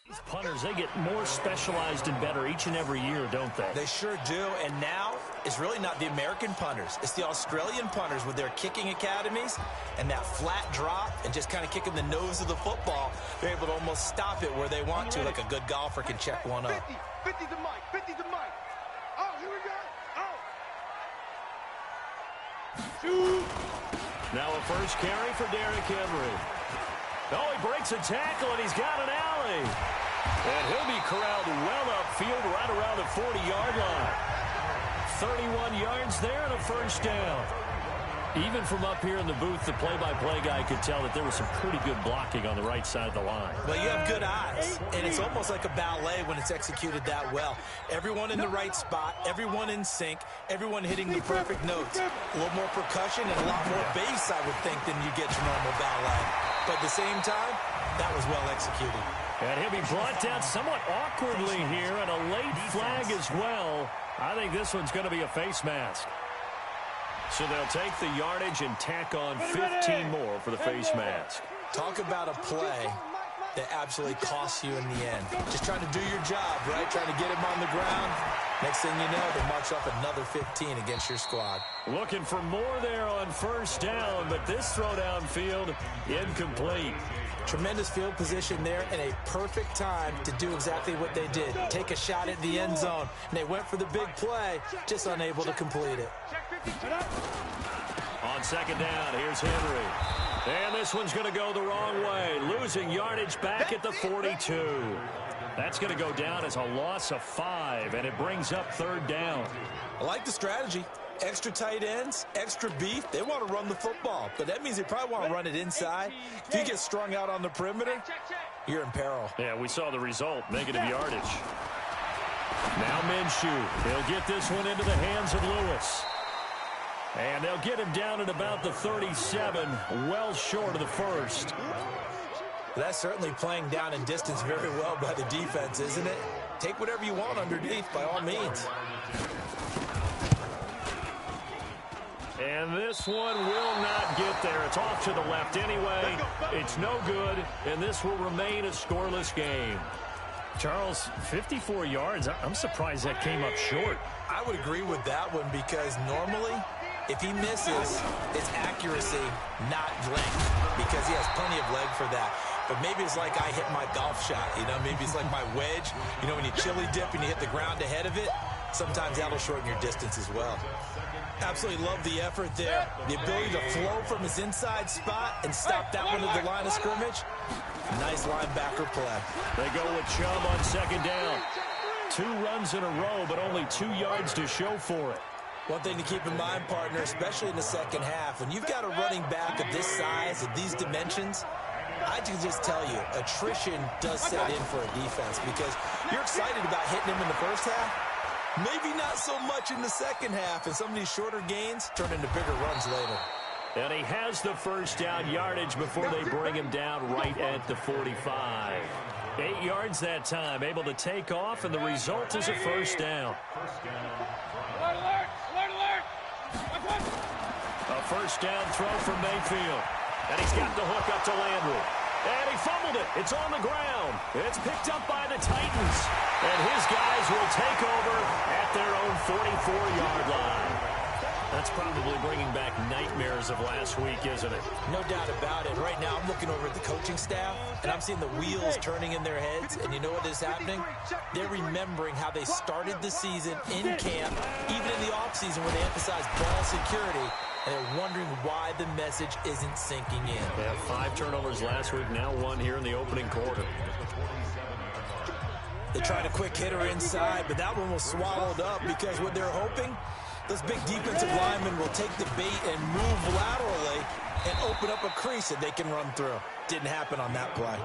These punters, they get more specialized and better each and every year, don't they? They sure do, and now it's really not the American punters. It's the Australian punters with their kicking academies and that flat drop and just kind of kicking the nose of the football. They're able to almost stop it where they want to, like a good golfer can check one up. 50 to Mike, 50 to Mike. Oh, here we go. Oh. Shoot. Now a first carry for Derrick Henry. Oh, he breaks a tackle, and he's got an alley. And he'll be corralled well upfield right around the 40-yard line. 31 yards there and a first down. Even from up here in the booth, the play-by-play guy could tell that there was some pretty good blocking on the right side of the line. Well, you have good eyes, and it's almost like a ballet when it's executed that well. Everyone in the right spot, everyone in sync, everyone hitting the perfect notes. A little more percussion and a lot more bass, I would think, than you get your normal ballet. But at the same time, that was well executed. And he'll be brought down somewhat awkwardly here, and a late flag as well. I think this one's going to be a face mask. So they'll take the yardage and tack on 15 more for the face mask. Talk about a play that absolutely costs you in the end. Just trying to do your job, right? Trying to get him on the ground. Next thing you know, they march up another 15 against your squad. Looking for more there on first down, but this throw downfield incomplete. Tremendous field position there and a perfect time to do exactly what they did. Take a shot at the end zone. And they went for the big play, just unable to complete it. On second down, here's Henry. And this one's going to go the wrong way. Losing yardage back at the 42. That's going to go down as a loss of 5, and it brings up third down. I like the strategy. Extra tight ends, extra beef. They want to run the football, but that means they probably want to run it inside. If you get strung out on the perimeter, you're in peril. Yeah, we saw the result, negative yardage. Now Minshew. He'll get this one into the hands of Lewis. And they'll get him down at about the 37, well short of the first. That's certainly playing down in distance very well by the defense, isn't it? Take whatever you want underneath, by all means. And this one will not get there. It's off to the left anyway. It's no good, and this will remain a scoreless game. Charles, 54 yards. I'm surprised that came up short. I would agree with that one because normally, if he misses, it's accuracy, not length, because he has plenty of leg for that. But maybe it's like I hit my golf shot, you know? Maybe it's like my wedge. You know, when you chili dip and you hit the ground ahead of it, sometimes that'll shorten your distance as well. Absolutely love the effort there. The ability to flow from his inside spot and stop that one at the line of scrimmage. Nice linebacker play. They go with Chubb on second down. 2 runs in a row, but only 2 yards to show for it. One thing to keep in mind, partner, especially in the second half, when you've got a running back of this size, of these dimensions, I can just tell you, attrition does set in for a defense because you're excited about hitting him in the first half. Maybe not so much in the second half, and some of these shorter gains turn into bigger runs later. And he has the first down yardage before they bring him down right at the 45. 8 yards that time, able to take off, and the result is a first down. A first down throw from Mayfield. And he's got the hook up to Landry. And he fumbled it. It's on the ground. It's picked up by the Titans. And his guys will take over at their own 44-yard line. That's probably bringing back nightmares of last week, isn't it? No doubt about it. Right now, I'm looking over at the coaching staff, and I'm seeing the wheels turning in their heads. And you know what is happening? They're remembering how they started the season in camp, even in the offseason where they emphasized ball security. And they're wondering why the message isn't sinking in. They had 5 turnovers last week, now 1 here in the opening quarter. They tried a quick hitter inside, but that one was swallowed up because what they're hoping, those big defensive linemen will take the bait and move laterally and open up a crease that they can run through. Didn't happen on that play.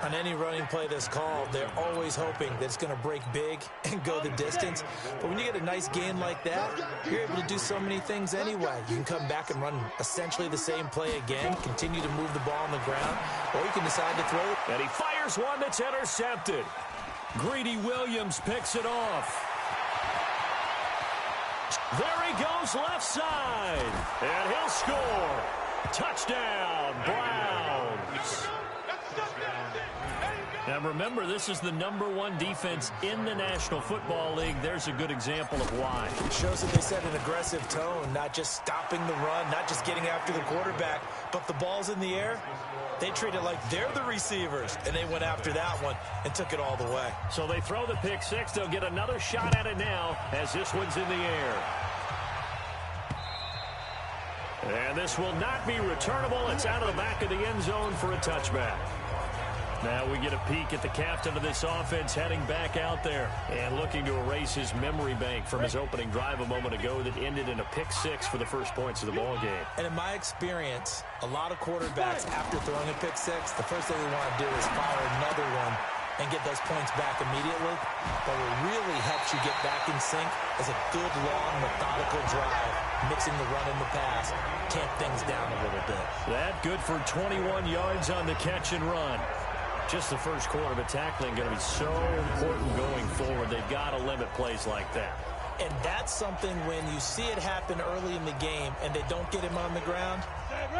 On any running play that's called, they're always hoping that it's going to break big and go the distance. But when you get a nice gain like that, you're able to do so many things anyway. You can come back and run essentially the same play again, continue to move the ball on the ground, or you can decide to throw it. And he fires one that's intercepted. Greedy Williams picks it off. There he goes left side. And he'll score. Touchdown, Browns. Now remember, this is the #1 defense in the National Football League. There's a good example of why. It shows that they set an aggressive tone, not just stopping the run, not just getting after the quarterback, but the ball's in the air. They treat it like they're the receivers, and they went after that one and took it all the way. So they throw the pick six. They'll get another shot at it now as this one's in the air. And this will not be returnable. It's out of the back of the end zone for a touchback. Now we get a peek at the captain of this offense heading back out there and looking to erase his memory bank from his opening drive a moment ago that ended in a pick six for the first points of the ball game. And in my experience, a lot of quarterbacks, after throwing a pick six, the first thing they want to do is fire another one and get those points back immediately. But what really helps you get back in sync is a good, long, methodical drive, mixing the run and the pass, tamp things down a little bit. That good for 21 yards on the catch and run. Just the first quarter, but tackling going to be so important going forward. They've got to limit plays like that. And that's something when you see it happen early in the game and they don't get him on the ground,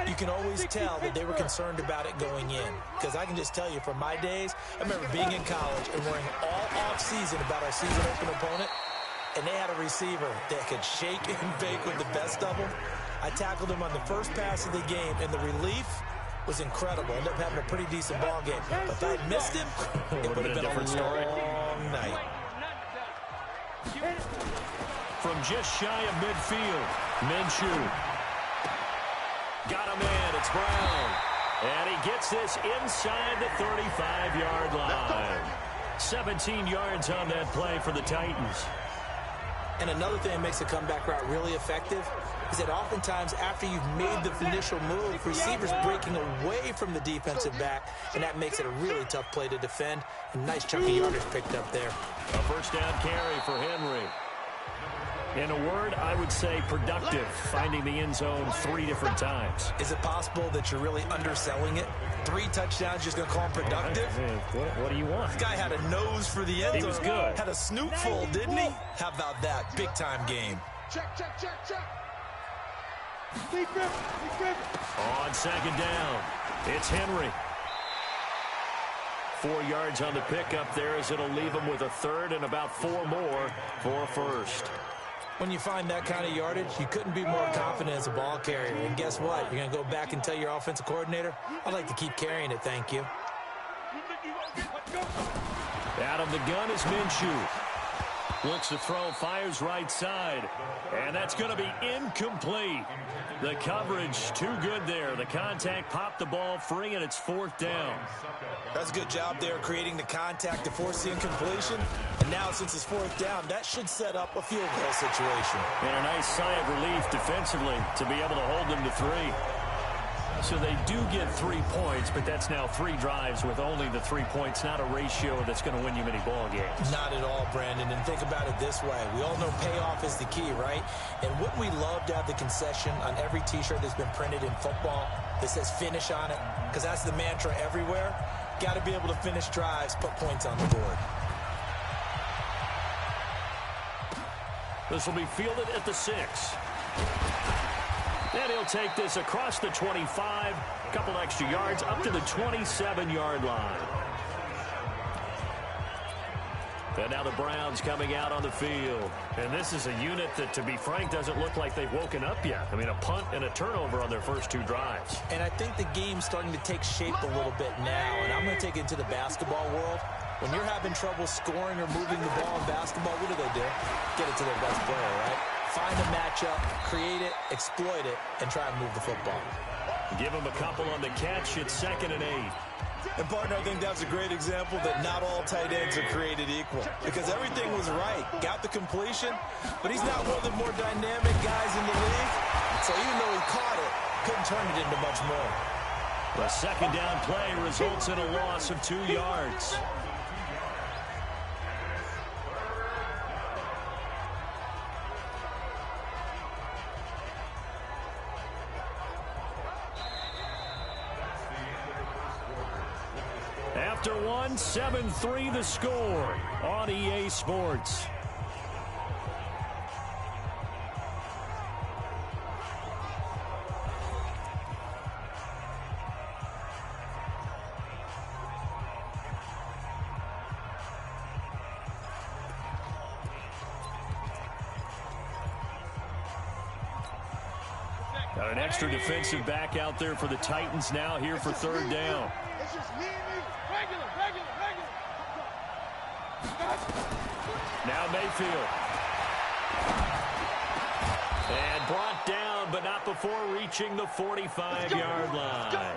you can always tell that they were concerned about it going in. Because I can just tell you from my days, I remember being in college and worrying all off-season about our season open opponent, and they had a receiver that could shake and bake with the best of them. I tackled him on the first pass of the game, and the relief was incredible. Ended up having a pretty decent ball game. But if I had missed him, it would have been a different story. Long night. From just shy of midfield, Minshew. Got him in. It's Brown. And he gets this inside the 35-yard line. 17 yards on that play for the Titans. And another thing that makes a comeback route really effective is that oftentimes after you've made the initial move, receivers breaking away from the defensive back, and that makes it a really tough play to defend. A nice chunk of yardage picked up there. A first down carry for Henry. In a word, I would say productive, finding the end zone 3 different times. Is it possible that you're really underselling it? 3 touchdowns, just going to call him productive? What do you want? This guy had a nose for the end zone. He was good. Had a snoot full, didn't he? How about that? Big-time game. Check. On second down, it's Henry. 4 yards on the pickup there as it'll leave him with a third and about 4 more for a first. When you find that kind of yardage, you couldn't be more confident as a ball carrier. And guess what? You're going to go back and tell your offensive coordinator, I'd like to keep carrying it, thank you. Out of the gun is Minshew. Looks to throw, fires right side. And that's going to be incomplete. The coverage too good there. The contact popped the ball free, and it's 4th down. That's a good job there creating the contact to force the incompletion. And now since it's 4th down, that should set up a field goal situation. And a nice sigh of relief defensively to be able to hold them to 3. So they do get 3 points, but that's now 3 drives with only the 3 points, not a ratio that's going to win you many ball games. Not at all, Brandon. And think about it this way. We all know payoff is the key, right? And wouldn't we love to have the concession on every T-shirt that's been printed in football that says finish on it? Because that's the mantra everywhere. Got to be able to finish drives, put points on the board. This will be fielded at the 6. And he'll take this across the 25, a couple extra yards, up to the 27-yard line. And now the Browns coming out on the field. And this is a unit that, to be frank, doesn't look like they've woken up yet. I mean, a punt and a turnover on their first 2 drives. And I think the game's starting to take shape a little bit now. And I'm going to take it into the basketball world. When you're having trouble scoring or moving the ball in basketball, what do? Get it to their best player, right? Find a matchup, create it, exploit it, and try and move the football. Give him a couple on the catch. It's 2nd and 8. And, partner, I think that's a great example that not all tight ends are created equal. Because everything was right. Got the completion, but he's not one of the more dynamic guys in the league. So even though he caught it, couldn't turn it into much more. The second down play results in a loss of 2 yards. After 1, 7-3 the score on EA Sports. An extra defensive back out there for the Titans now here for third down. It's just me and you. Regular. Now Mayfield. And brought down, but not before reaching the 45-yard line.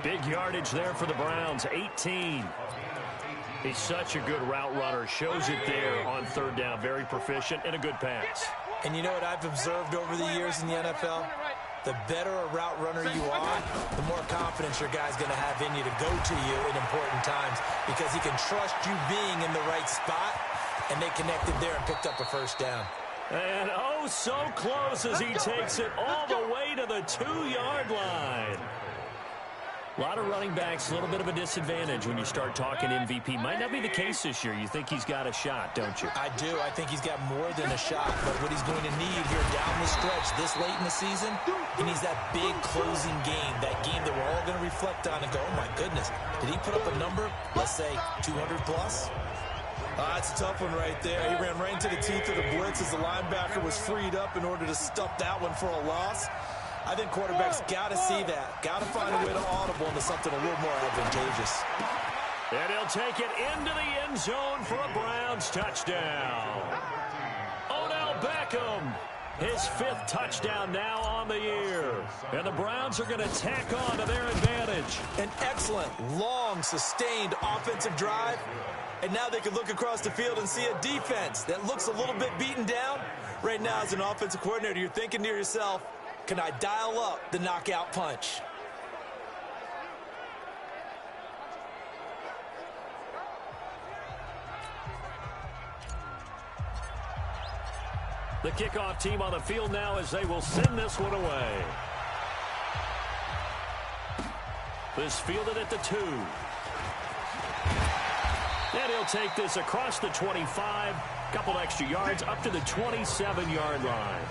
Big yardage there for the Browns, 18. He's such a good route runner. Shows it there on third down. Very proficient and a good pass. And you know what I've observed over the years in the NFL? The better a route runner you are, the more confidence your guy's going to have in you to go to you in important times because he can trust you being in the right spot, and they connected there and picked up a first down. And oh, so close as he takes it all the way to the 2-yard line. A lot of running backs, a little bit of a disadvantage when you start talking MVP. Might not be the case this year. You think he's got a shot, don't you? I do. I think he's got more than a shot. But what he's going to need here down the stretch this late in the season, he needs that big closing game, that game that we're all going to reflect on and go, oh, my goodness, did he put up a number, let's say, 200-plus? That's a tough one right there. He ran right into the teeth of the blitz as the linebacker was freed up in order to stuff that one for a loss. I think quarterbacks got to see that. Got to find a way to audible into something a little more advantageous. And he'll take it into the end zone for a Browns touchdown. Odell Beckham, his 5th touchdown now on the year. And the Browns are going to tack on to their advantage. An excellent, long, sustained offensive drive. And now they can look across the field and see a defense that looks a little bit beaten down. Right now, as an offensive coordinator, you're thinking to yourself, can I dial up the knockout punch? The kickoff team on the field now as they will send this one away. This fielded at the 2. And he'll take this across the 25, couple extra yards up to the 27-yard line.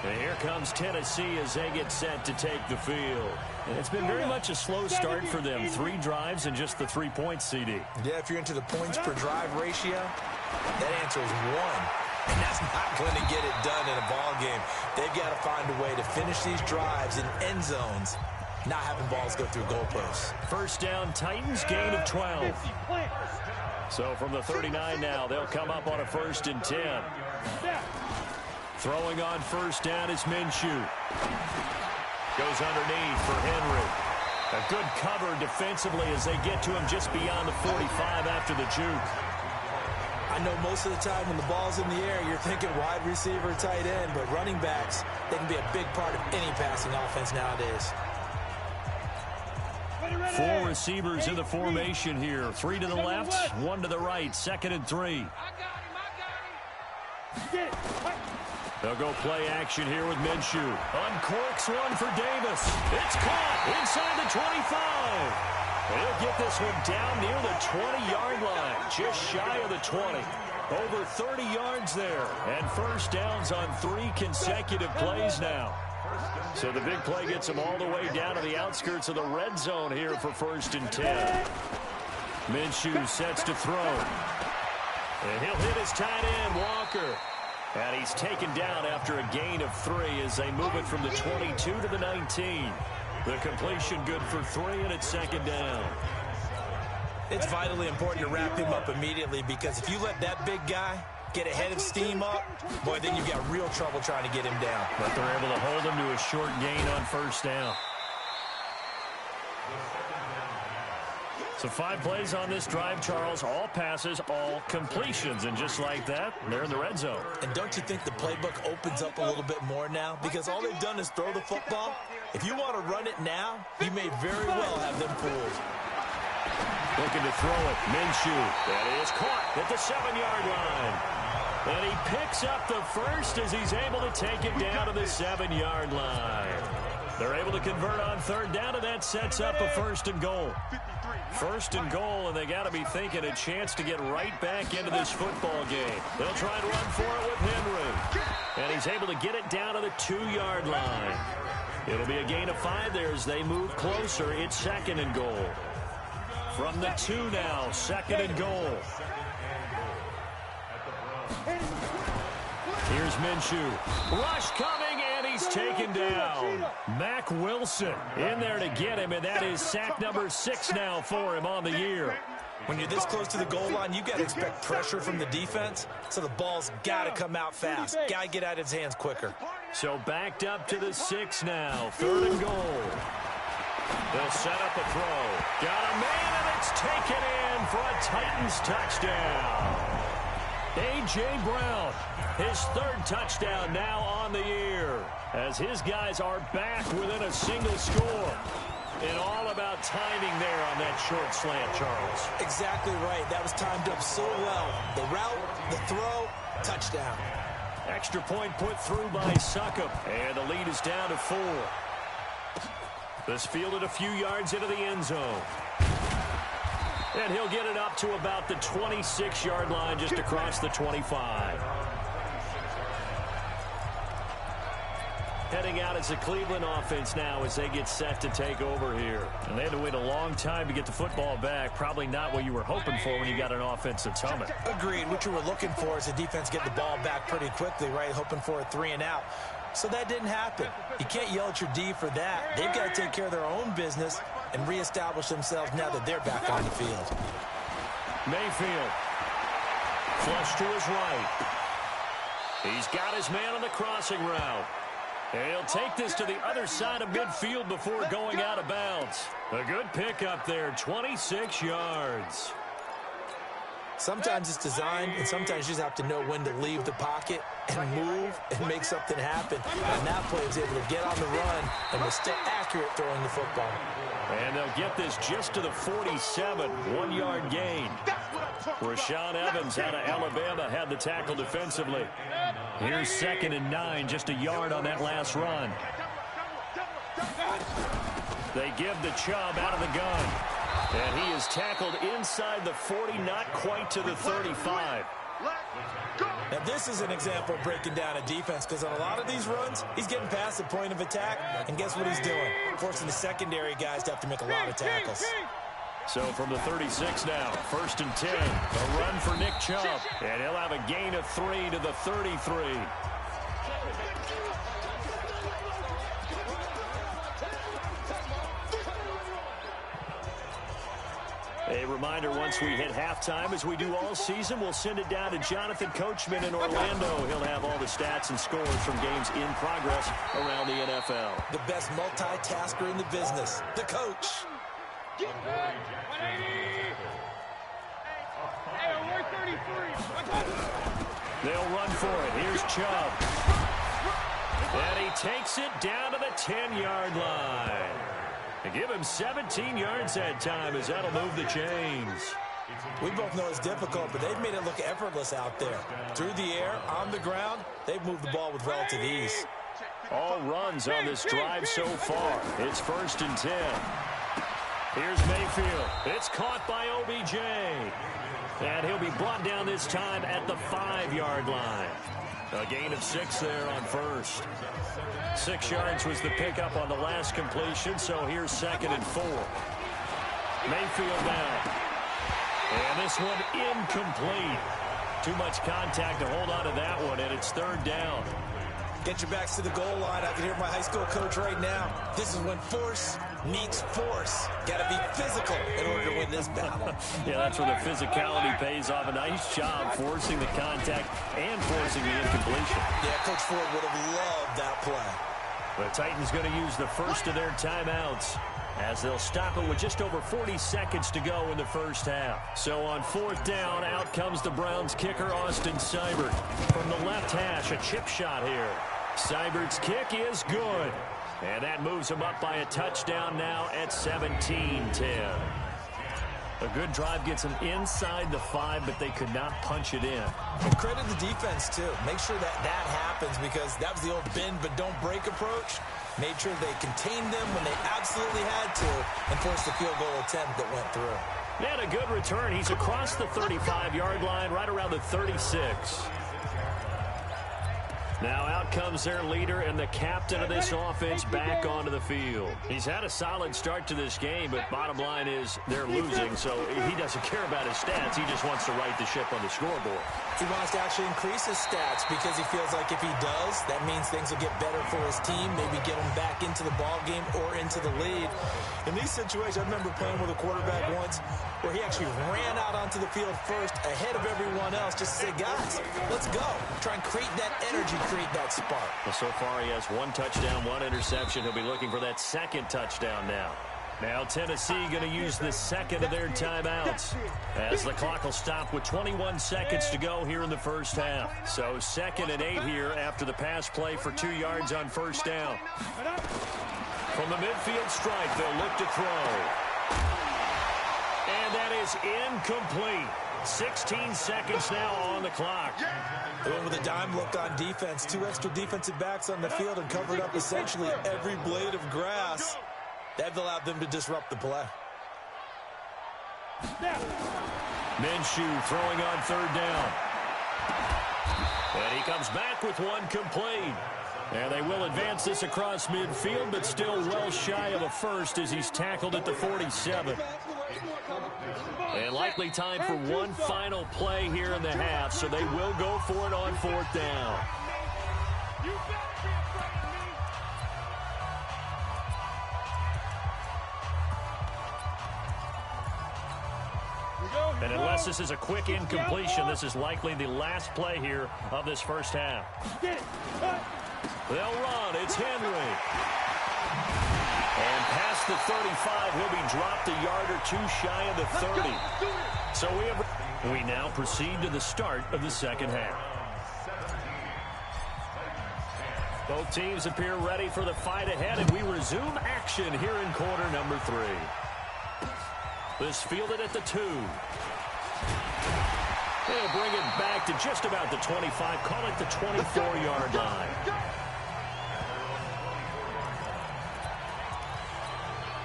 And here comes Tennessee as they get set to take the field. And it's been very much a slow start for them. 3 drives and just the 3 points, CD. Yeah, if you're into the points per drive ratio, that answer is 1. And that's not going to get it done in a ball game. They've got to find a way to finish these drives in end zones, not having balls go through goalposts. First down, Titans, gain of 12. So from the 39 now, they'll come up on a 1st and 10. Throwing on first down is Minshew. Goes underneath for Henry. A good cover defensively as they get to him just beyond the 45 after the juke. I know most of the time when the ball's in the air, you're thinking wide receiver, tight end, but running backs, they can be a big part of any passing offense nowadays. 4 receivers in the formation here. 3 to the left, 1 to the right. 2nd and 3. They'll go play action here with Minshew. Uncorks one for Davis. It's caught inside the 25. He'll get this one down near the 20-yard line, just shy of the 20. Over 30 yards there, and first downs on 3 consecutive plays now. So the big play gets him all the way down to the outskirts of the red zone here for 1st and 10. Minshew sets to throw. And he'll hit his tight end, Walker. And he's taken down after a gain of 3 as they move it from the 22 to the 19. The completion good for 3, and it's 2nd down. It's vitally important to wrap him up immediately because if you let that big guy get a head of steam up, boy, then you've got real trouble trying to get him down. But they're able to hold him to a short gain on first down. So 5 plays on this drive, Charles. All passes, all completions. And just like that, they're in the red zone. And don't you think the playbook opens up a little bit more now? Because all they've done is throw the football. If you want to run it now, you may very well have them fooled. Looking to throw it. Minshew. That is caught at the 7-yard line. And he picks up the first as he's able to take it down to the 7-yard line. They're able to convert on 3rd down, and that sets up a 1st and goal. 1st and goal, and they got to be thinking a chance to get right back into this football game. They'll try and run for it with Henry. And he's able to get it down to the 2-yard line. It'll be a gain of 5 there as they move closer. It's 2nd and goal. From the 2 now, 2nd and goal. Here's Minshew. Rush coming, and he's taken down. Mack Wilson in there to get him, and that is sack number 6 now for him on the year. When you're this close to the goal line, you've got to expect pressure from the defense, so the ball's got to come out fast. Got to get out of his hands quicker. So backed up to the 6 now. 3rd and goal. They'll set up a throw. Got a man, and it's taken in for a Titans touchdown. A.J. Brown, his 3rd touchdown now on the year, as his guys are back within a single score. And all about timing there on that short slant, Charles. Exactly right. That was timed up so well. The route, the throw, touchdown. Extra point put through by Succop. And the lead is down to 4. This fielded a few yards into the end zone. And he'll get it up to about the 26-yard line, just across the 25. Heading out as the Cleveland offense now as they get set to take over here. And they had to wait a long time to get the football back. Probably not what you were hoping for when you got an offense that's humming. Agreed. What you were looking for is the defense get the ball back pretty quickly, right? Hoping for a 3 and out. So that didn't happen. You can't yell at your D for that. They've got to take care of their own business and reestablish themselves now that they're back on the field. Mayfield. Flush to his right. He's got his man on the crossing route. And he'll take this to the other side of midfield before going out of bounds. A good pickup there, 26 yards. Sometimes it's designed, and sometimes you just have to know when to leave the pocket and move and make something happen. And that player was able to get on the run and was still accurate throwing the football. And they'll get this just to the 47, 1-yard gain. Rashaan Evans out of Alabama had the tackle defensively. Here's 2nd and 9, just a yard on that last run. They give the Chubb out of the gun. And he is tackled inside the 40, not quite to the 35. Now, this is an example of breaking down a defense, because on a lot of these runs, he's getting past the point of attack, and guess what he's doing? Forcing the secondary guys to have to make a lot of tackles. So from the 36 now, 1st and 10, a run for Nick Chubb, and he'll have a gain of 3 to the 33. A reminder, once we hit halftime, as we do all season, we'll send it down to Jonathan Coachman in Orlando. He'll have all the stats and scores from games in progress around the NFL. The best multitasker in the business, the coach. They'll run for it. Here's Chubb. And he takes it down to the 10-yard line. They give him 17 yards that time, as that'll move the chains. We both know it's difficult, but they've made it look effortless out there. Through the air, on the ground, they've moved the ball with relative ease. All runs on this drive so far. It's 1st and 10. Here's Mayfield. It's caught by OBJ. And he'll be brought down this time at the 5-yard line. A gain of 6 there on 1st. 6 yards was the pickup on the last completion, so here's 2nd and 4. Mayfield down. And this one incomplete. Too much contact to hold on to that one, and it's 3rd down. Get your backs to the goal line. I can hear my high school coach right now. This is when force meets force. Got to be physical in order to win this battle. Yeah, that's where the physicality pays off. A nice job forcing the contact and forcing the incompletion. Yeah, Coach Ford would have loved that play. The Titans going to use the first of their timeouts, as they'll stop it with just over 40 seconds to go in the first half. So on 4th down, out comes the Browns kicker, Austin Seibert. From the left hash, a chip shot here. Seibert's kick is good. And that moves him up by a touchdown now at 17-10. A good drive gets them inside the 5, but they could not punch it in. And credit the defense, too. Make sure that happens, because that was the old bend but don't break approach. Made sure they contained them when they absolutely had to and forced the field goal attempt that went through. And a good return. He's across the 35-yard line, right around the 36. Now out comes their leader and the captain of this offense back onto the field. He's had a solid start to this game, but bottom line is they're losing, so he doesn't care about his stats. He just wants to right the ship on the scoreboard. He wants to actually increase his stats because he feels like if he does, that means things will get better for his team, maybe get him back into the ball game or into the lead. In these situations, I remember playing with a quarterback once where he actually ran out onto the field first ahead of everyone else just to say, guys, let's go. Try and create that energy, create that spark. Well, so far he has 1 touchdown, 1 interception. He'll be looking for that second touchdown now. Now Tennessee going to use the second of their timeouts as the clock will stop with 21 seconds to go here in the first half. So 2nd and 8 here after the pass play for 2 yards on first down. From the midfield stripe, they'll look to throw. And that is incomplete. 16 seconds now on the clock. They went with a dime look on defense. 2 extra defensive backs on the field and covered up essentially every blade of grass. That allowed them to disrupt the play. Minshew throwing on 3rd down. And he comes back with 1 complete. And they will advance this across midfield, but still well shy of a first as he's tackled at the 47. And likely time for 1 final play here in the half, so they will go for it on 4th down. And unless this is a quick incompletion, this is likely the last play here of this first half. They'll run. It's Henry. And past the 35, he'll be dropped a yard or 2 shy of the 30. So we now proceed to the start of the second half. Both teams appear ready for the fight ahead, and we resume action here in quarter number 3. This fielded at the 2. They'll bring it back to just about the 25, call it the 24-yard line.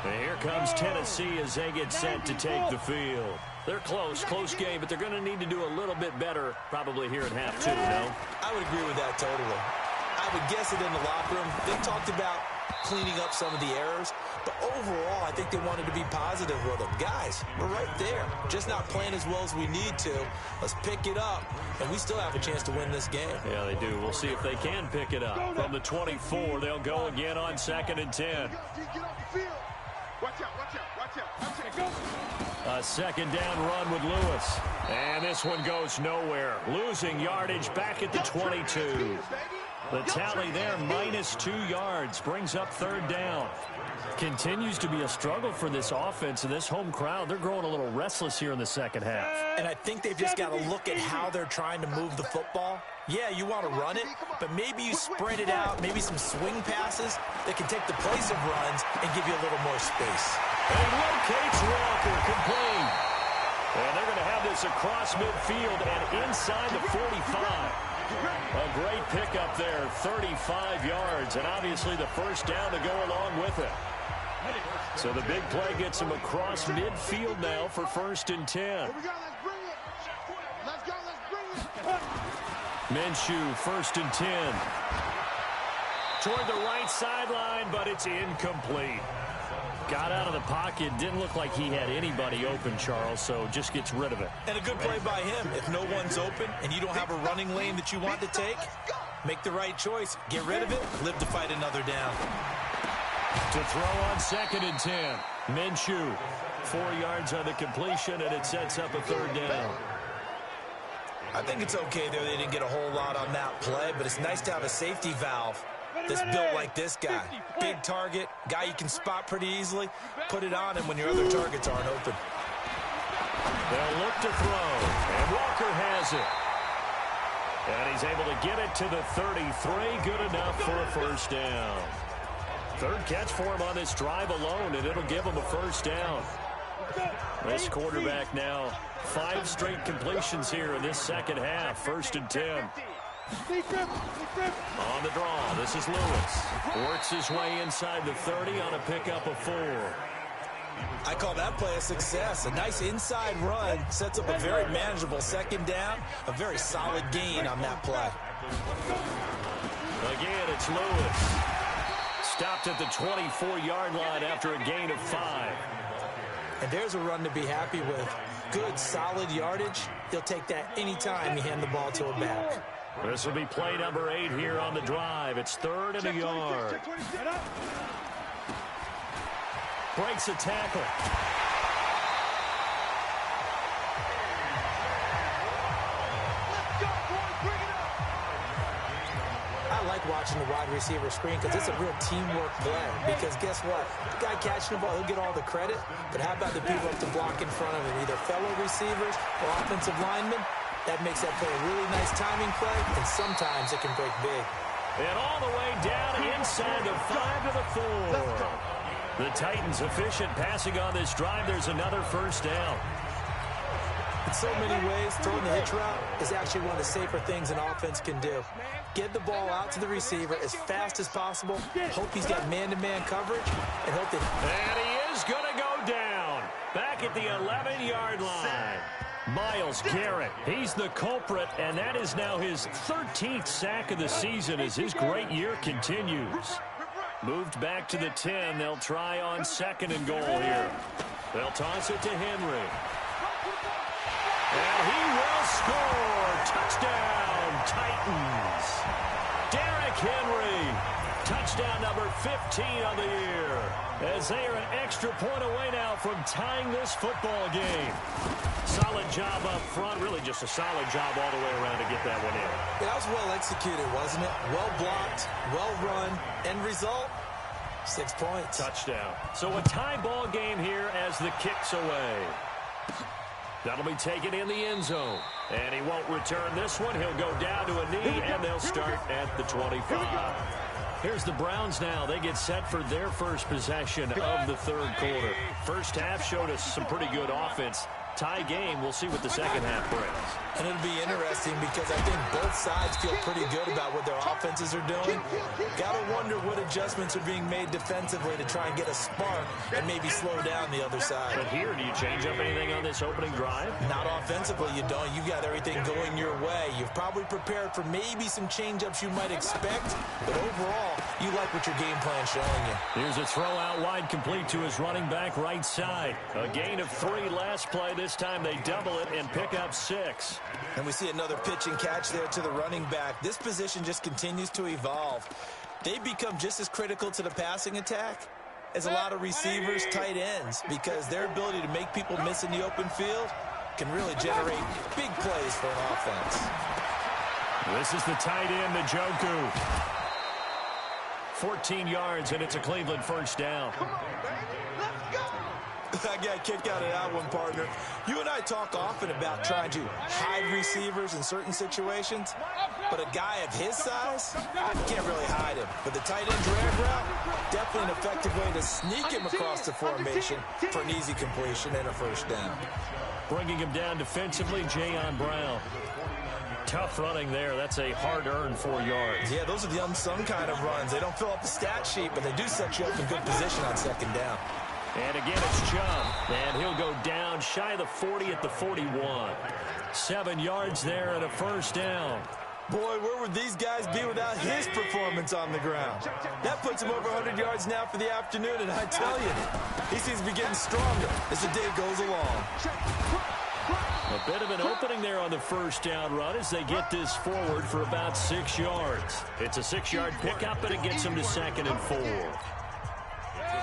And here comes Tennessee as they get set to take the field. They're close game, but they're going to need to do a little bit better probably here at half 2, no? I would agree with that totally. I would guess it in the locker room. They talked about cleaning up some of the errors, but overall, I think they wanted to be positive with them. Guys, we're right there. Just not playing as well as we need to. Let's pick it up, and we still have a chance to win this game. Yeah, they do. We'll see if they can pick it up. From the 24, they'll go again on 2nd and 10. Watch out. A 2nd down run with Lewis. And this one goes nowhere. Losing yardage back at the 22. The tally there, -2 yards, brings up 3rd down. Continues to be a struggle for this offense, and this home crowd, they're growing a little restless here in the second half. And I think they've just got to look at how they're trying to move the football. Yeah, you want to run it, but maybe you spread it out, maybe some swing passes that can take the place of runs and give you a little more space. And locates Walker, complete. And they're going to have this across midfield and inside the 45. A great pickup there, 35 yards, and obviously the first down to go along with it. So the big play gets him across midfield now for 1st and 10. Minshew, 1st and 10. Toward the right sideline, but it's incomplete. Got out of the pocket. Didn't look like he had anybody open, Charles, so just gets rid of it. And a good play by him. If no one's open and you don't have a running lane that you want to take, make the right choice. Get rid of it. Live to fight another down. To throw on 2nd and 10. Minshew, 4 yards on the completion, and it sets up a 3rd down. I think it's okay there. They didn't get a whole lot on that play, but it's nice to have a safety valve that's built like this guy. Big target, guy you can spot pretty easily. Put it on him when your other targets aren't open. They'll look to throw, and Walker has it. And he's able to get it to the 33. Good enough for a 1st down. 3rd catch for him on this drive alone, and it'll give him a 1st down. This quarterback now 5 straight completions here in this second half. 1st and 10. On the draw, this is Lewis. Works his way inside the 30 on a pickup of 4. I call that play a success. A nice inside run sets up a very manageable 2nd down. A very solid gain on that play. Again, it's Lewis. Stopped at the 24-yard line after a gain of 5. And there's a run to be happy with. Good, solid yardage. He'll take that anytime you hand the ball to a back. This will be play number 8 here on the drive. It's 3rd and a yard. Breaks a tackle. I like watching the wide receiver screen because it's a real teamwork play. Because guess what? The guy catching the ball, he'll get all the credit. But how about the people up to block in front of him? Either fellow receivers or offensive linemen. That makes that play a really nice timing play, and sometimes it can break big. And all the way down inside the 5 to the 4. The Titans efficient passing on this drive. There's another first down. In so many ways, throwing the hitch route is actually one of the safer things an offense can do. Get the ball out to the receiver as fast as possible, hope he's got man-to-man coverage, and hope that... And he is going to go down. Back at the 11-yard line. Myles Garrett, he's the culprit, and that is now his 13th sack of the season as his great year continues. Moved back to the 10. They'll try on 2nd and goal here. They'll toss it to Henry. And he will score. Touchdown, Titans. Derrick Henry. Touchdown number 15 on the year. As they are an extra point away now from tying this football game. Solid job up front. Really just a solid job all the way around to get that one in. Yeah, that was well executed, wasn't it? Well blocked, well run. End result, 6 points. Touchdown. So a tie ball game here as the kick's away. That'll be taken in the end zone. And he won't return this one. He'll go down to a knee, and they'll start at the 25. Here's the Browns now. They get set for their first possession of the 3rd quarter. First half showed us some pretty good offense. Tie game. We'll see what the second half brings. And it'll be interesting because I think both sides feel pretty good about what their offenses are doing. Got to wonder what adjustments are being made defensively to try and get a spark and maybe slow down the other side. But here, do you change up anything on this opening drive? Not offensively, you don't. You got everything going your way. You've probably prepared for maybe some change-ups you might expect, but overall, you like what your game plan's showing you. Here's a throw out wide, complete to his running back right side. A gain of 3 last play. This time they double it and pick up 6. And we see another pitch and catch there to the running back. This position just continues to evolve. They become just as critical to the passing attack as a lot of receivers, tight ends, because their ability to make people miss in the open field can really generate big plays for an offense. This is the tight end, Njoku. 14 yards, and it's a Cleveland first down. I got a kick out of that one, partner. You and I talk often about trying to hide receivers in certain situations, but a guy of his size, you can't really hide him. But the tight end drag route, definitely an effective way to sneak him across the formation for an easy completion and a first down. Bringing him down defensively, Jayon Brown. Tough running there. That's a hard-earned 4 yards. Yeah, those are the unsung kind of runs. They don't fill up the stat sheet, but they do set you up in good position on 2nd down. And again, it's Chubb. And he'll go down shy of the 40 at the 41. 7 yards there and a first down. Boy, where would these guys be without his performance on the ground? That puts him over 100 yards now for the afternoon, and I tell you, he seems to be getting stronger as the day goes along. A bit of an opening there on the first down run as they get this forward for about 6 yards. It's a 6-yard pickup, but it gets them to 2nd and 4.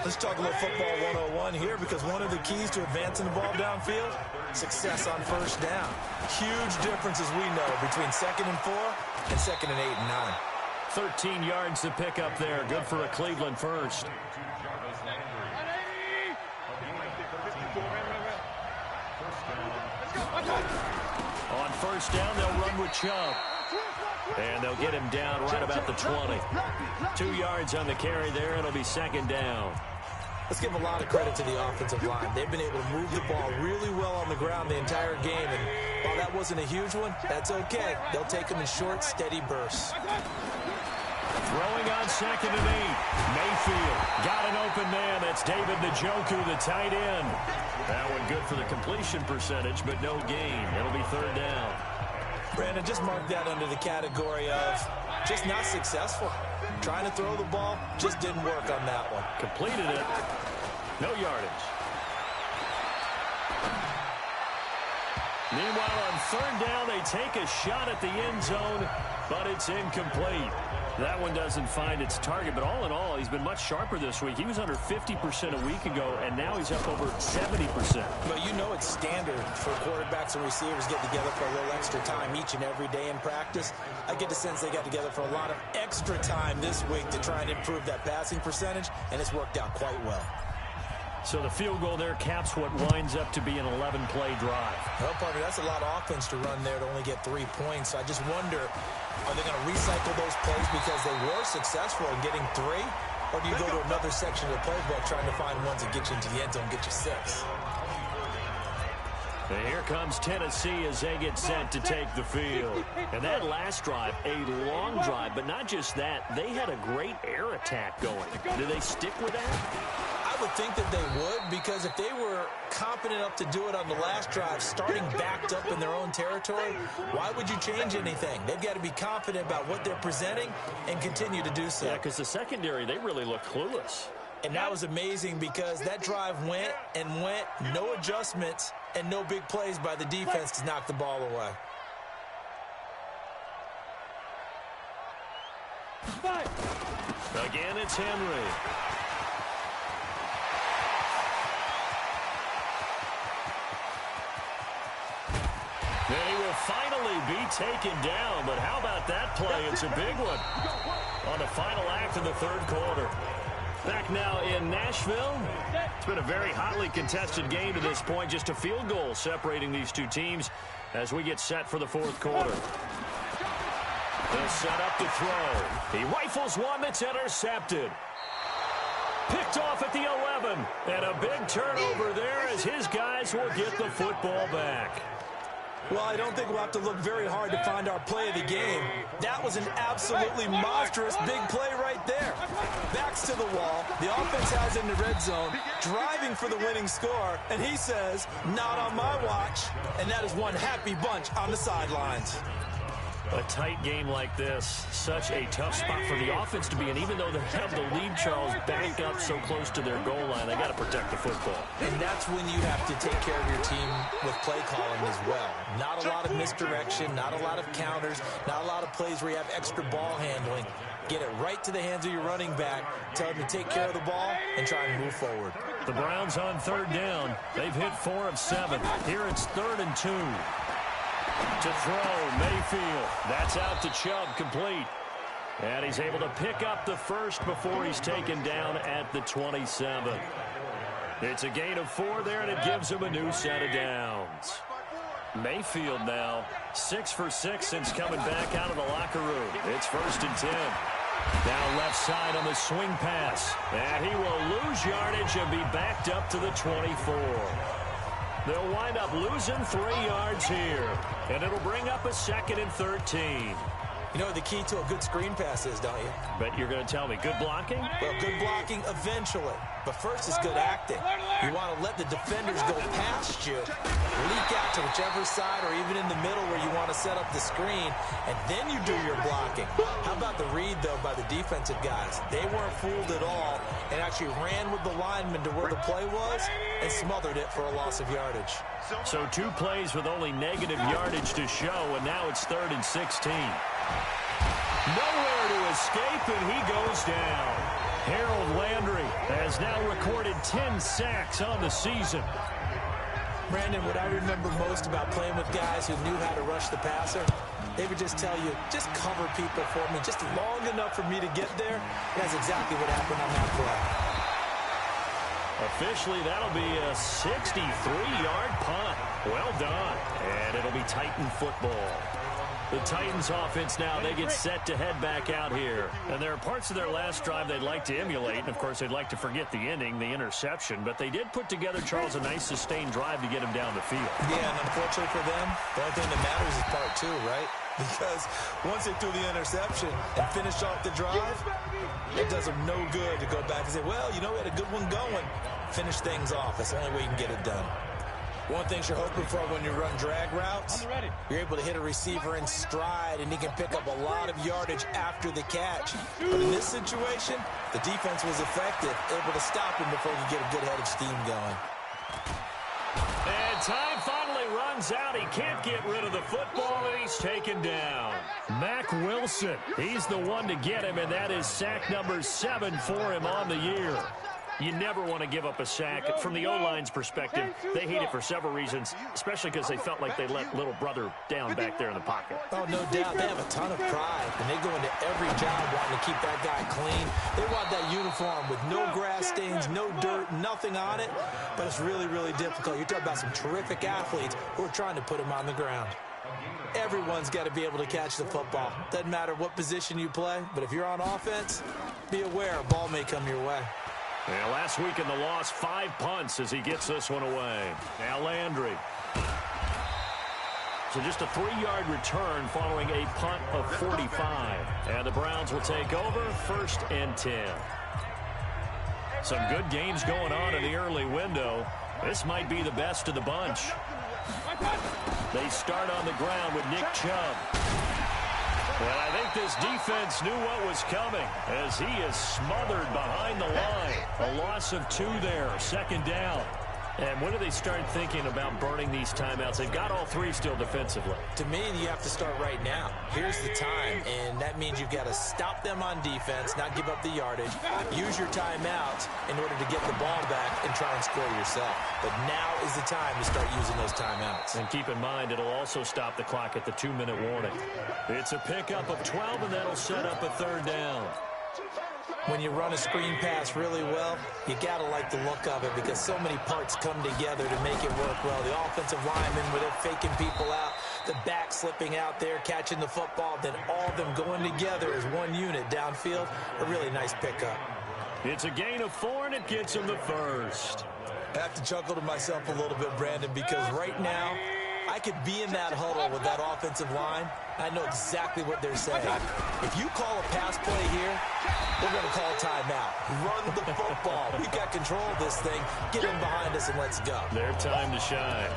Let's talk a little football 101 here, because one of the keys to advancing the ball downfield, success on first down. Huge difference, as we know, between 2nd and 4 and 2nd and 8 and 9. 13 yards to pick up there. Good for a Cleveland first. On first down, they'll run with Chubb. And they'll get him down right about the 20. 2 yards on the carry there. It'll be 2nd down. Let's give a lot of credit to the offensive line. They've been able to move the ball really well on the ground the entire game. And while that wasn't a huge one, that's okay. They'll take them in short, steady bursts. Throwing on 2nd and 8. Mayfield got an open man. That's David Njoku, the tight end. That one good for the completion percentage, but no gain. It'll be 3rd down. Brandon, just mark that under the category of just not successful. Trying to throw the ball just didn't work on that one. Completed it. No yardage. Meanwhile, on third down, they take a shot at the end zone, but it's incomplete. That one doesn't find its target, but all in all, he's been much sharper this week. He was under 50% a week ago, and now he's up over 70%. But you know it's standard for quarterbacks and receivers get together for a little extra time each and every day in practice. I get the sense they got together for a lot of extra time this week to try and improve that passing percentage, and it's worked out quite well. So the field goal there caps what winds up to be an 11-play drive. Well, partner, that's a lot of offense to run there to only get 3 points. So I just wonder, are they going to recycle those plays because they were successful in getting 3? Or do you go to another section of the playbook trying to find ones that get you into the end zone, get you 6? And here comes Tennessee as they get set to take the field. And that last drive, a long drive, but not just that, they had a great air attack going. Do they stick with that? I would think that they would, because if they were confident enough to do it on the last drive, starting backed up in their own territory, why would you change anything? They've got to be confident about what they're presenting and continue to do so. Yeah, because the secondary, they really look clueless. And that was amazing because that drive went and went, no adjustments and no big plays by the defense to knock the ball away. Again, it's Henry. And he will finally be taken down, but how about that play? It's a big one on the final act of the third quarter. Back now in Nashville. It's been a very hotly contested game to this point. Just a field goal separating these two teams as we get set for the fourth quarter. They'll set up to throw. He rifles one that's intercepted. Picked off at the 11. And a big turnover there as his guys will get the football back. Well, I don't think we'll have to look very hard to find our play of the game. That was an absolutely monstrous big play right there. Backs to the wall. The offense has in the red zone, driving for the winning score. And he says, not on my watch. And that is one happy bunch on the sidelines. A tight game like this, such a tough spot for the offense to be in. Even though they have the lead, Charles, back up so close to their goal line, they got to protect the football. And that's when you have to take care of your team with play calling as well. Not a lot of misdirection, not a lot of counters, not a lot of plays where you have extra ball handling. Get it right to the hands of your running back, tell him to take care of the ball, and try and move forward. The Browns on third down. They've hit 4 of 7. Here it's 3rd and 2. To throw, Mayfield. That's out to Chubb, complete. And he's able to pick up the first before he's taken down at the 27. It's a gain of 4 there, and it gives him a new set of downs. Mayfield now 6 for 6 since coming back out of the locker room. It's 1st and 10. Now left side on the swing pass. And he will lose yardage and be backed up to the 24. They'll wind up losing 3 yards here. And it'll bring up a 2nd and 13. You know what the key to a good screen pass is, don't you? Bet you're going to tell me. Good blocking? Well, good blocking eventually. But first is good acting. You want to let the defenders go past you, leak out to whichever side or even in the middle where you want to set up the screen, and then you do your blocking. How about the read, though, by the defensive guys? They weren't fooled at all and actually ran with the lineman to where the play was and smothered it for a loss of yardage. So 2 plays with only negative yardage to show, and now it's 3rd and 16. Nowhere to escape, and he goes down. Harold Landry has now recorded 10 sacks on the season. Brandon, what I remember most about playing with guys who knew how to rush the passer, they would just tell you, just cover people for me, just long enough for me to get there. And that's exactly what happened on that play. Officially, that'll be a 63-yard punt. Well done. And it'll be Titan football. The Titans offense now, they get set to head back out here. And there are parts of their last drive they'd like to emulate. And, of course, they'd like to forget the ending, the interception. But they did put together, Charles, a nice sustained drive to get him down the field. Yeah, and unfortunately for them, the only thing that matters is part 2, right? Because once they threw the interception and finished off the drive, it does them no good to go back and say, well, you know, we had a good one going. Finish things off. That's the only way you can get it done. One thing you're hoping for when you run drag routes, you're able to hit a receiver in stride, and he can pick up a lot of yardage after the catch. But in this situation, the defense was effective, able to stop him before he could get a good head of steam going. And time finally runs out. He can't get rid of the football, and he's taken down. Mack Wilson, he's the one to get him, and that is sack number 7 for him on the year. You never want to give up a sack. From the O-line's perspective, they hate it for several reasons, especially because they felt like they let little brother down back there in the pocket. Oh, no doubt. They have a ton of pride, and they go into every job wanting to keep that guy clean. They want that uniform with no grass stains, no dirt, nothing on it, but it's really, really difficult. You're talking about some terrific athletes who are trying to put him on the ground. Everyone's got to be able to catch the football. Doesn't matter what position you play, but if you're on offense, be aware a ball may come your way. Yeah, last week in the loss, 5 punts as he gets this one away. Now Landry. So just a 3-yard return following a punt of 45. And the Browns will take over, 1st and 10. Some good games going on in the early window. This might be the best of the bunch. They start on the ground with Nick Chubb. Well, I think this defense knew what was coming as he is smothered behind the line. A loss of 2 there, 2nd down. And when do they start thinking about burning these timeouts? They've got all 3 still defensively. To me, you have to start right now. Here's the time, and that means you've got to stop them on defense, not give up the yardage, use your timeouts in order to get the ball back and try and score yourself. But now is the time to start using those timeouts. And keep in mind, it'll also stop the clock at the 2-minute warning. It's a pickup of 12, and that'll set up a 3rd down. When you run a screen pass really well, you got to like the look of it because so many parts come together to make it work well. The offensive linemen, where they're faking people out, the back slipping out there, catching the football, then all of them going together as one unit downfield. A really nice pickup. It's a gain of 4, and it gets him the 1st. I have to chuckle to myself a little bit, Brandon, because right now, I could be in that huddle with that offensive line. I know exactly what they're saying. If you call a pass play here, we're going to call timeout. Run the football. We've got control of this thing. Get in behind us and let's go. Their time to shine.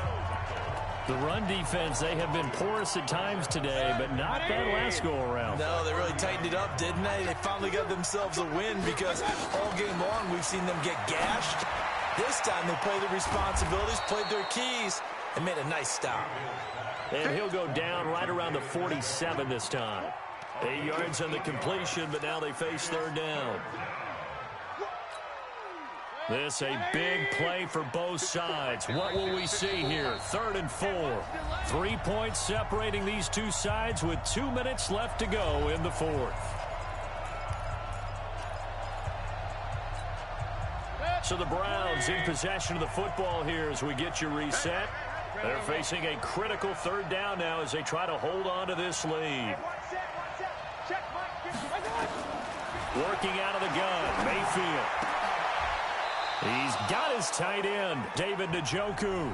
The run defense, they have been porous at times today, but not that last go-around. No, they really tightened it up, didn't they? They finally got themselves a win because all game long we've seen them get gashed. This time they played their responsibilities, played their keys, and made a nice stop. And he'll go down right around the 47 this time. 8 yards on the completion, but now they face 3rd down. This a big play for both sides. What will we see here? 3rd and 4. 3 points separating these two sides with 2 minutes left to go in the 4th. So the Browns in possession of the football here as we get you reset. They're facing a critical 3rd down now as they try to hold on to this lead. Working out of the gun, Mayfield. He's got his tight end, David Njoku.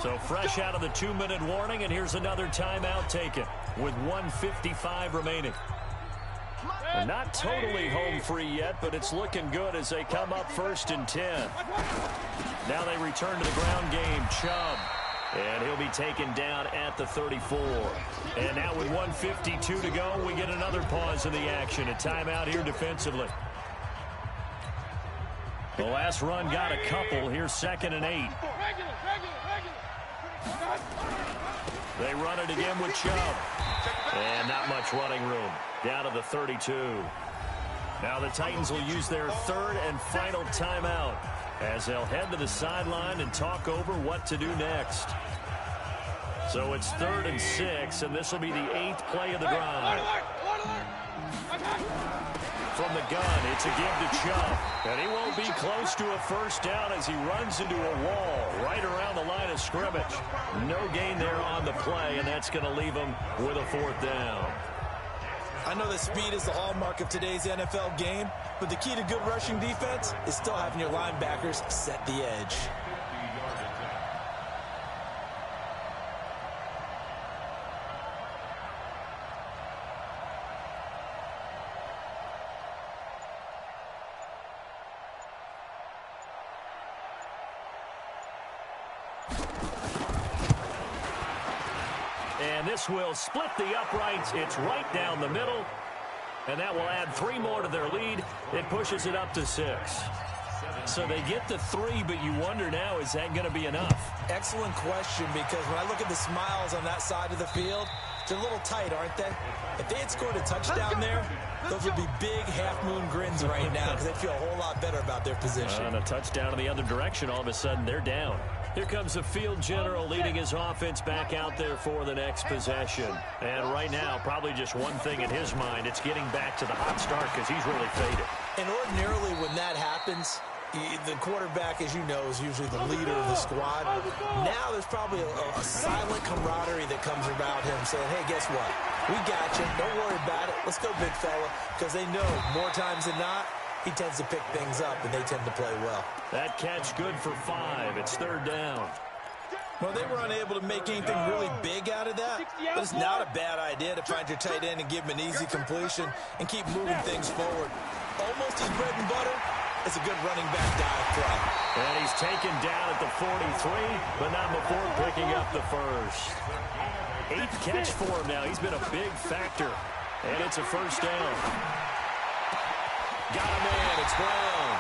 So fresh out of the 2-minute warning, and here's another timeout taken with 1:55 remaining. They're not totally home free yet, but it's looking good as they come up 1st and 10. Now they return to the ground game, Chubb. And he'll be taken down at the 34. And now with 1:52 to go, we get another pause in the action. A timeout here defensively. The last run got a couple. Here's 2nd and 8. They run it again with Chubb. And not much running room. Down to the 32. Now the Titans will use their 3rd and final timeout as they'll head to the sideline and talk over what to do next. So it's 3rd and 6, and this will be the 8th play of the drive. From the gun, it's a give to Chubb. And he won't be close to a 1st down as he runs into a wall right around the line of scrimmage. No gain there on the play, and that's going to leave him with a 4th down. I know that speed is the hallmark of today's NFL game, but the key to good rushing defense is still having your linebackers set the edge. And this will split the uprights. It's right down the middle. And that will add 3 more to their lead. It pushes it up to 6. So they get the 3, but you wonder now, is that going to be enough? Excellent question, because when I look at the smiles on that side of the field, they're a little tight, aren't they? If they had scored a touchdown there, those would be big half-moon grins right now because they feel a whole lot better about their position. And a touchdown in the other direction, all of a sudden they're down. Here comes the field general leading his offense back out there for the next possession. And right now, probably just one thing in his mind. It's getting back to the hot start because he's really faded. And ordinarily when that happens, the quarterback, as you know, is usually the leader of the squad. Now there's probably a silent camaraderie that comes about him saying, hey, guess what? We got you. Don't worry about it. Let's go, big fella. Because they know more times than not, he tends to pick things up, and they tend to play well. That catch good for 5. It's 3rd down. Well, they were unable to make anything really big out of that, but it's not a bad idea to find your tight end and give him an easy completion and keep moving things forward. Almost his bread and butter. It's a good running back dive play. And he's taken down at the 43, but not before picking up the first. 8th catch for him now. He's been a big factor. And it's a 1st down. Got him in. It's Brown.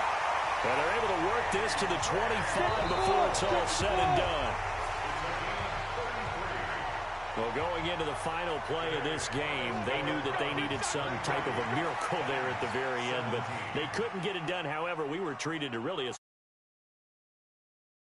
And they're able to work this to the 25 before it's all said and done. Well, going into the final play of this game, they knew that they needed some type of a miracle there at the very end, but they couldn't get it done. However, we were treated to really a